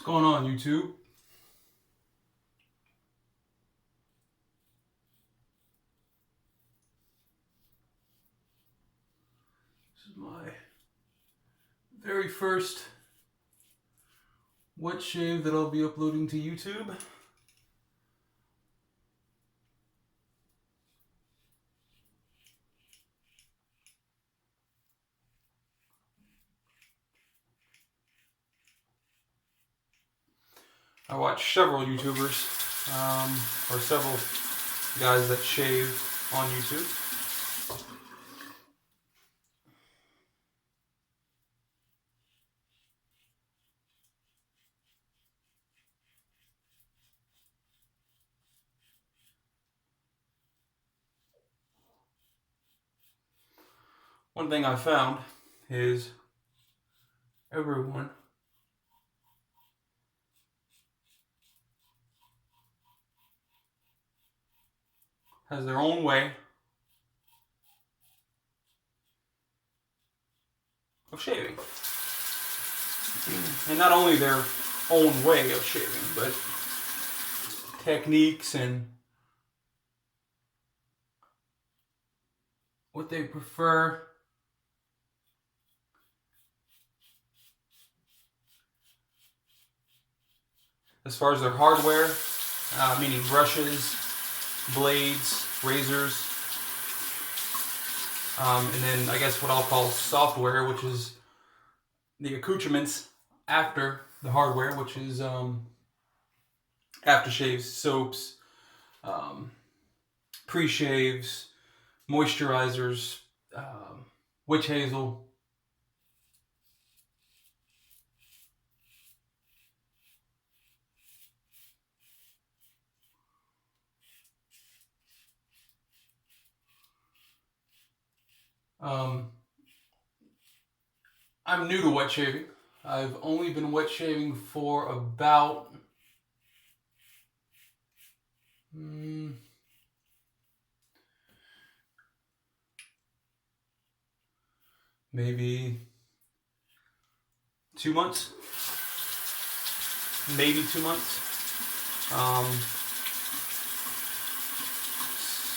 going on, YouTube? This is my very first wet shave that I'll be uploading to YouTube. I watch several YouTubers, or several guys that shave on YouTube. One thing I found is everyone has their own way of shaving. And not only their own way of shaving, but techniques and what they prefer. As far as their hardware, meaning brushes, blades, razors, and then I guess what I'll call software, which is the accoutrements after the hardware, which is aftershaves, soaps, pre-shaves, moisturizers, witch hazel. I'm new to wet shaving. I've only been wet shaving for about maybe 2 months. Maybe 2 months.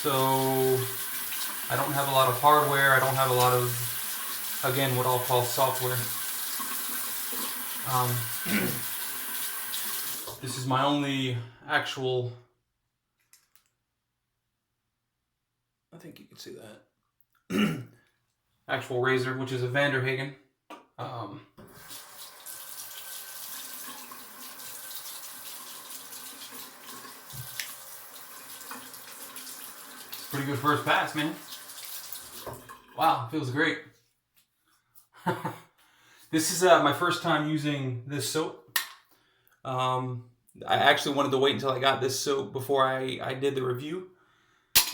So I don't have a lot of hardware. I don't have a lot of, again, what I'll call software. This is my only actual, I think you can see that, actual razor, which is a Vanderhagen. Pretty good first pass, man. Wow, feels great. This is my first time using this soap. I actually wanted to wait until I got this soap before I did the review.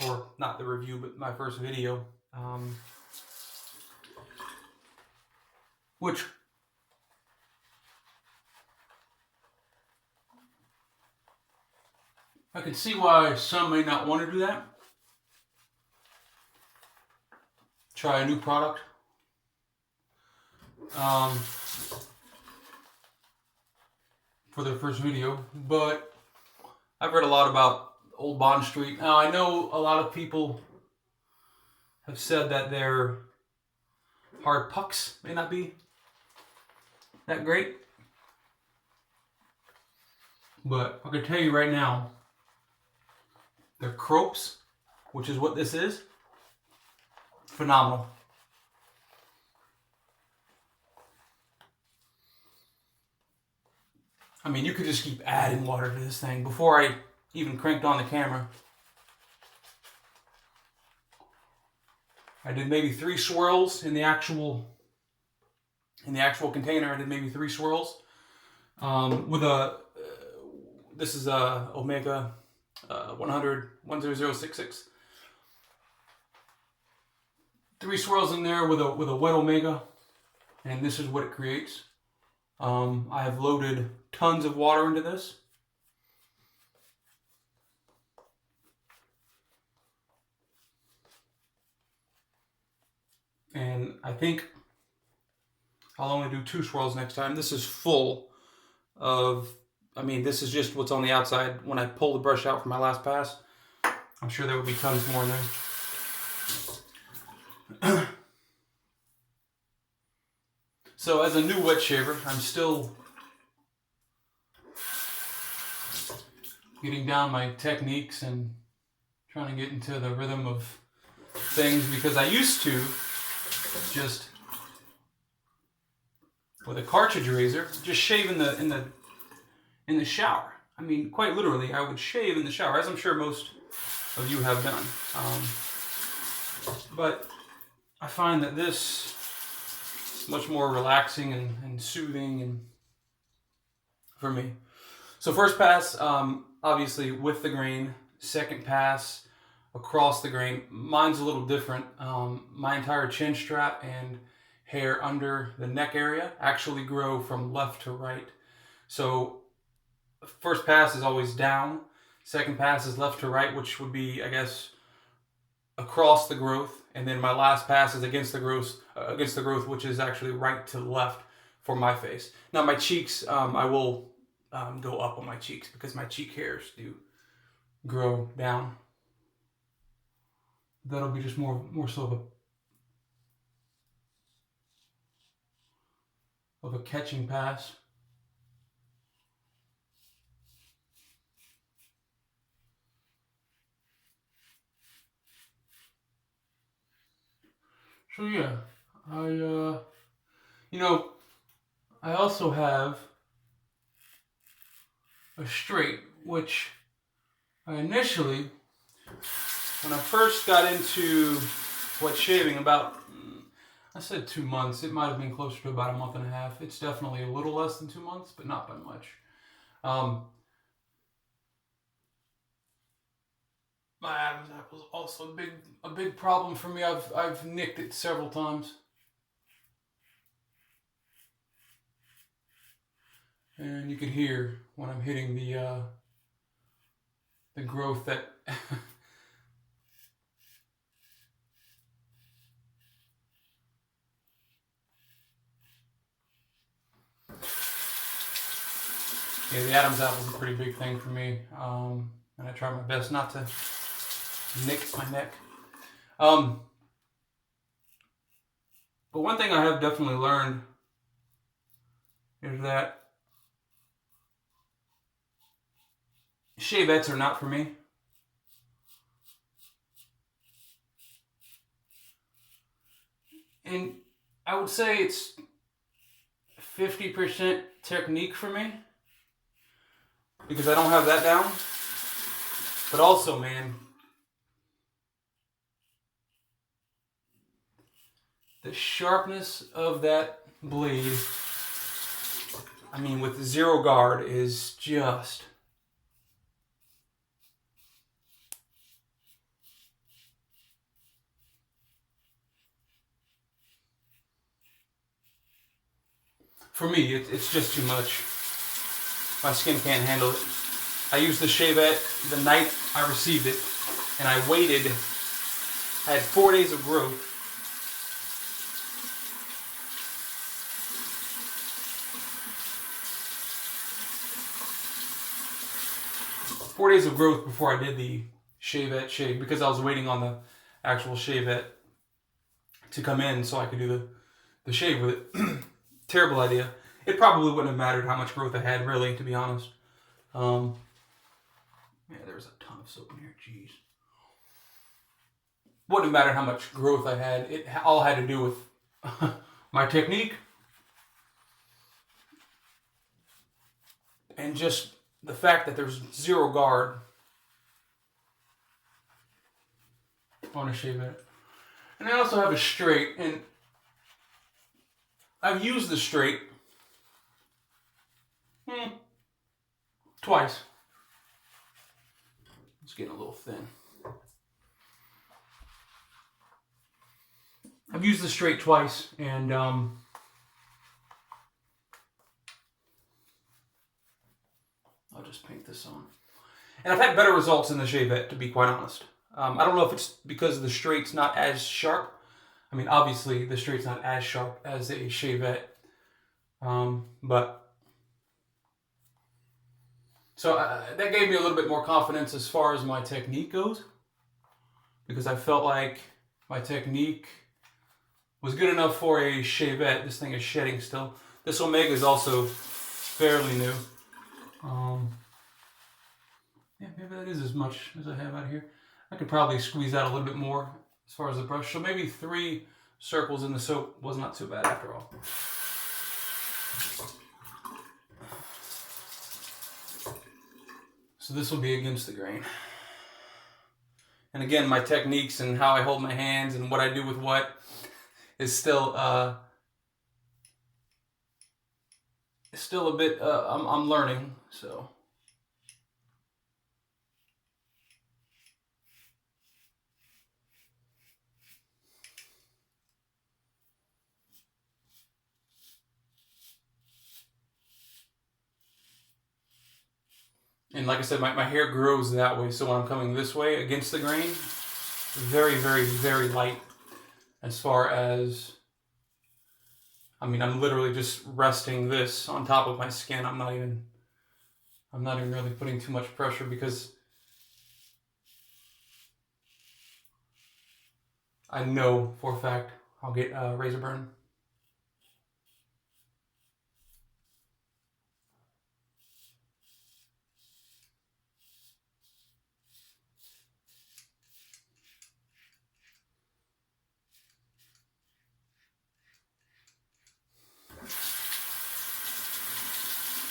Or not the review, but my first video. Which I can see why some may not want to do that. Try a new product. For their first video, but I've read a lot about Old Bond Street. Now I know a lot of people have said that their hard pucks may not be that great, but I can tell you right now, their cropes, which is what this is, phenomenal. I mean, you could just keep adding water to this thing. Before I even cranked on the camera, I did maybe 3 swirls in the actual container. I did maybe 3 swirls with a this is a Omega 100-10066. 3 swirls in there with a wet Omega, and this is what it creates. I have loaded tons of water into this. And I think I'll only do 2 swirls next time. This is full. of, I mean, this is just what's on the outside. When I pull the brush out for my last pass, I'm sure there would be tons more in there. So as a new wet shaver, I'm still getting down my techniques and trying to get into the rhythm of things, because I used to just, with a cartridge razor, just shave in the shower. I mean, quite literally, I would shave in the shower, as I'm sure most of you have done. But I find that this is much more relaxing and soothing and for me. So first pass, obviously with the grain. Second pass, across the grain. Mine's a little different. My entire chin strap and hair under the neck area actually grow from left to right. So first pass is always down. Second pass is left to right, which would be, I guess, across the growth. And then my last pass is against the growth, which is actually right to left for my face. Now my cheeks, I will go up on my cheeks because my cheek hairs do grow down. That'll be just more so of a catching pass. So yeah, I also have a straight, which I initially, when I first got into wet shaving, about, I said 2 months, it might have been closer to about a month and a half. It's definitely a little less than 2 months, but not by much. My Adam's apple is also a big problem for me. I've nicked it several times. And you can hear when I'm hitting the growth that yeah, the Adam's apple is a pretty big thing for me, and I try my best not to nick my neck. But one thing I have definitely learned is that shavettes are not for me. And I would say it's 50% technique for me, because I don't have that down. But also, man, the sharpness of that blade, I mean, with zero guard, is just... For me, it's just too much. My skin can't handle it. I used the shavette the night I received it, and I waited. I had 4 days of growth. 4 days of growth before I did the shavette shave, because I was waiting on the actual shavette to come in so I could do the shave with it. Terrible idea. It probably wouldn't have mattered how much growth I had, really, to be honest. Yeah, there's a ton of soap in here. Jeez. Wouldn't have mattered how much growth I had. It all had to do with my technique and just the fact that there's zero guard on a shavette. And I also have a straight, and I've used the straight twice. It's getting a little thin. I've used the straight twice, and I'll just paint this on. And I've had better results in the shavette, to be quite honest. I don't know if it's because the straight's not as sharp. I mean, obviously, the straight's not as sharp as a shavette. But So that gave me a little bit more confidence as far as my technique goes, because I felt like my technique was good enough for a shavette. This thing is shedding still. This Omega is also fairly new. Yeah, maybe that is as much as I have out here. I could probably squeeze out a little bit more as far as the brush. So maybe 3 circles in the soap was not so bad after all. So this will be against the grain. And again, my techniques and how I hold my hands and what I do with what is still a bit, I'm learning, so. And like I said, my hair grows that way, so when I'm coming this way against the grain, very, very, very light as far as, I mean, I'm literally just resting this on top of my skin. I'm not even really putting too much pressure, because I know for a fact I'll get razor burn.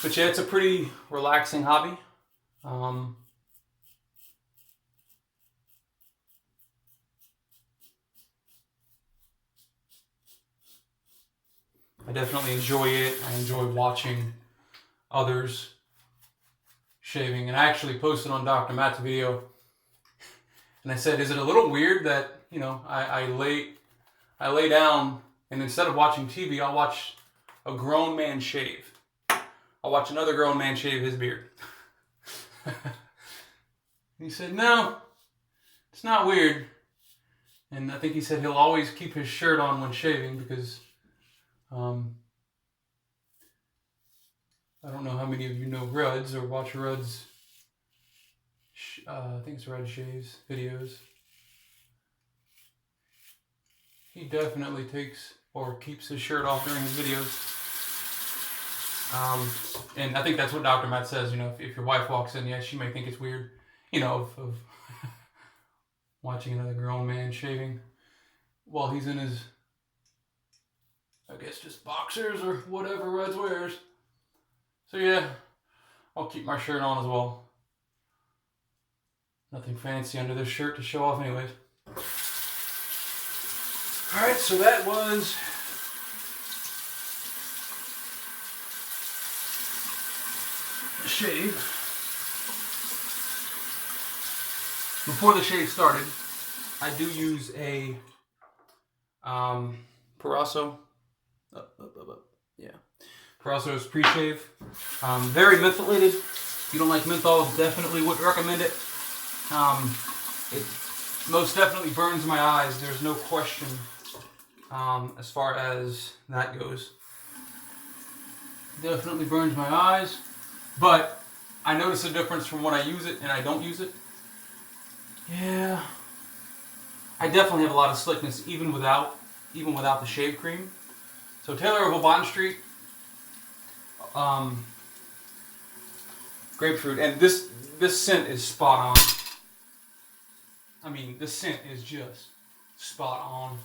But yeah, it's a pretty relaxing hobby. I definitely enjoy it. I enjoy watching others shaving. And I actually posted on Dr. Matt's video, and I said, is it a little weird that, you know, I lay down, and instead of watching TV, I'll watch a grown man shave. I'll watch another grown man shave his beard. He said, no, it's not weird. And I think he said he'll always keep his shirt on when shaving, because I don't know how many of you know Rudd's or watch Rudd's, I think it's Rudd Shaves videos. He definitely takes or keeps his shirt off during his videos. And I think that's what Dr. Matt says, you know, if your wife walks in, yeah, she may think it's weird, you know, of watching another grown man shaving while he's in his, I guess, just boxers or whatever Rudd's wears. So yeah, I'll keep my shirt on as well. Nothing fancy under this shirt to show off anyways. Alright, so that was the shave. Before the shave started, I do use a Parasso. Yeah. Parasso's pre-shave. Very mentholated. If you don't like menthol, definitely would recommend it. It most definitely burns my eyes. There's no question as far as that goes. Definitely burns my eyes. But I notice a difference from when I use it and I don't use it. Yeah. I definitely have a lot of slickness even without the shave cream. So Taylor of Bond Street, grapefruit, and this scent is spot on. I mean, this scent is just spot on.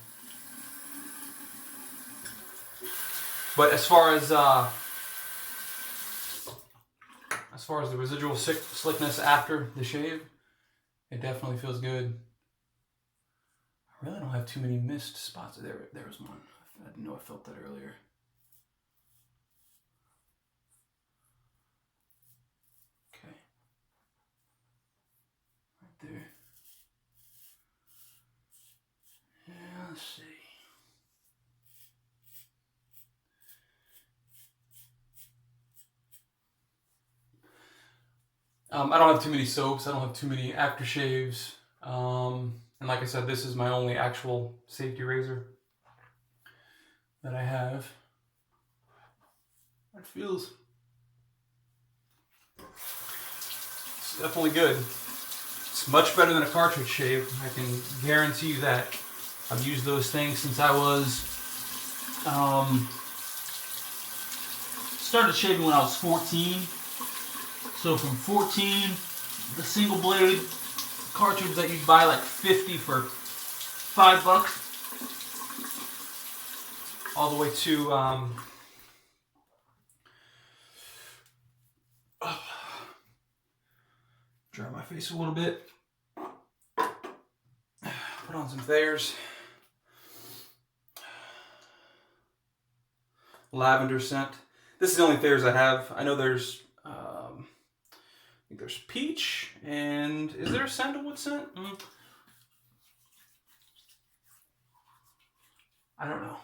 But as far as the residual slickness after the shave, it definitely feels good. I really don't have too many missed spots. There was one. I didn't know I felt that earlier. Okay. Right there. Yeah, let's see. I don't have too many soaps. I don't have too many aftershaves. And like I said, this is my only actual safety razor that I have. It feels It's definitely good. It's much better than a cartridge shave. I can guarantee you that. I've used those things since I was started shaving when I was 14. So from 14, the single blade cartridge that you buy like 50 for $5, all the way to dry my face a little bit. Put on some Thayers. Lavender scent. This is the only Thayers I have. I know there's I think there's peach, and is there a sandalwood scent? I don't know.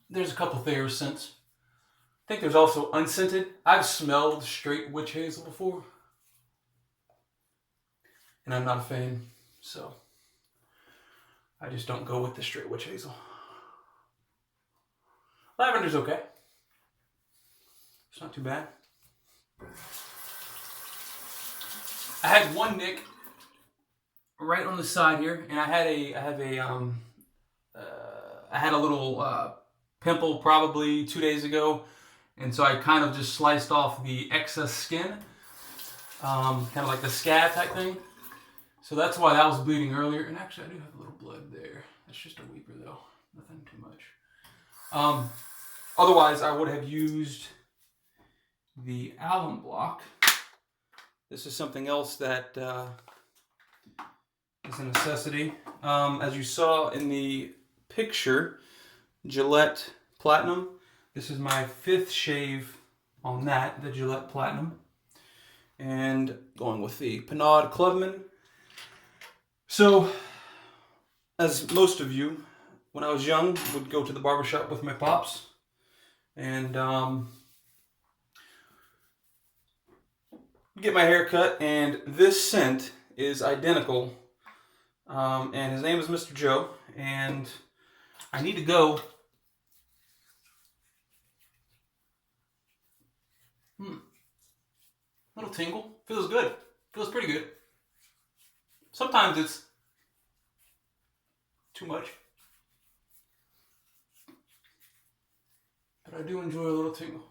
There's a couple Thayers scents. I think there's also unscented. I've smelled straight witch hazel before, and I'm not a fan, so I just don't go with the straight witch hazel. Lavender's okay. It's not too bad. I had one nick right on the side here, and I had a little pimple probably 2 days ago, and so I kind of just sliced off the excess skin, kind of like the scab type thing. So that's why that was bleeding earlier. And actually, I do have a little blood there. That's just a weeper though, nothing too much. Otherwise, I would have used the alum block. This is something else that is a necessity. As you saw in the picture, Gillette Platinum. This is my 5th shave on that, the Gillette Platinum. And going with the Pinaud Clubman. So, as most of you, when I was young, would go to the barbershop with my pops. And get my hair cut, and this scent is identical. And his name is Mr. Joe, and I need to go. Little tingle. Feels good. Feels pretty good. Sometimes it's too much. But I do enjoy a little tingle.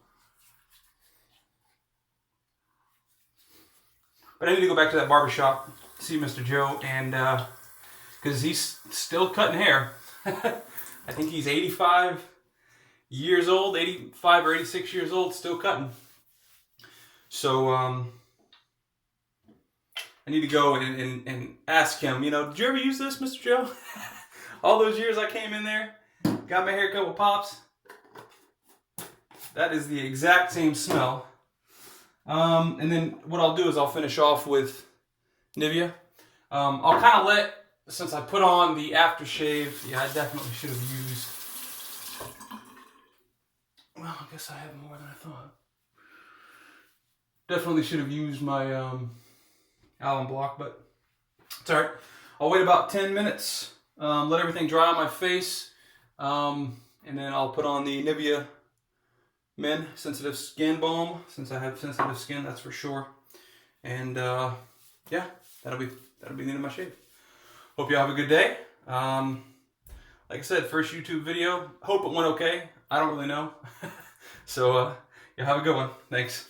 But I need to go back to that barbershop, see Mr. Joe, and because he's still cutting hair. I think he's 85 years old, 85 or 86 years old, still cutting. So I need to go and ask him, you know, did you ever use this, Mr. Joe? All those years I came in there, got my hair cut with Pops. That is the exact same smell. And then what I'll do is I'll finish off with Nivea. I'll kind of let, since I put on the aftershave, yeah, I definitely should have used, well, I guess I have more than I thought. Definitely should have used my alum block, but it's alright. I'll wait about 10 minutes, let everything dry on my face, and then I'll put on the Nivea Men Sensitive Skin Balm, since I have sensitive skin, that's for sure. And yeah, that'll be the end of my shave. Hope you have a good day. Like I said, first YouTube video. Hope it went okay. I don't really know. So, you have a good one. Thanks.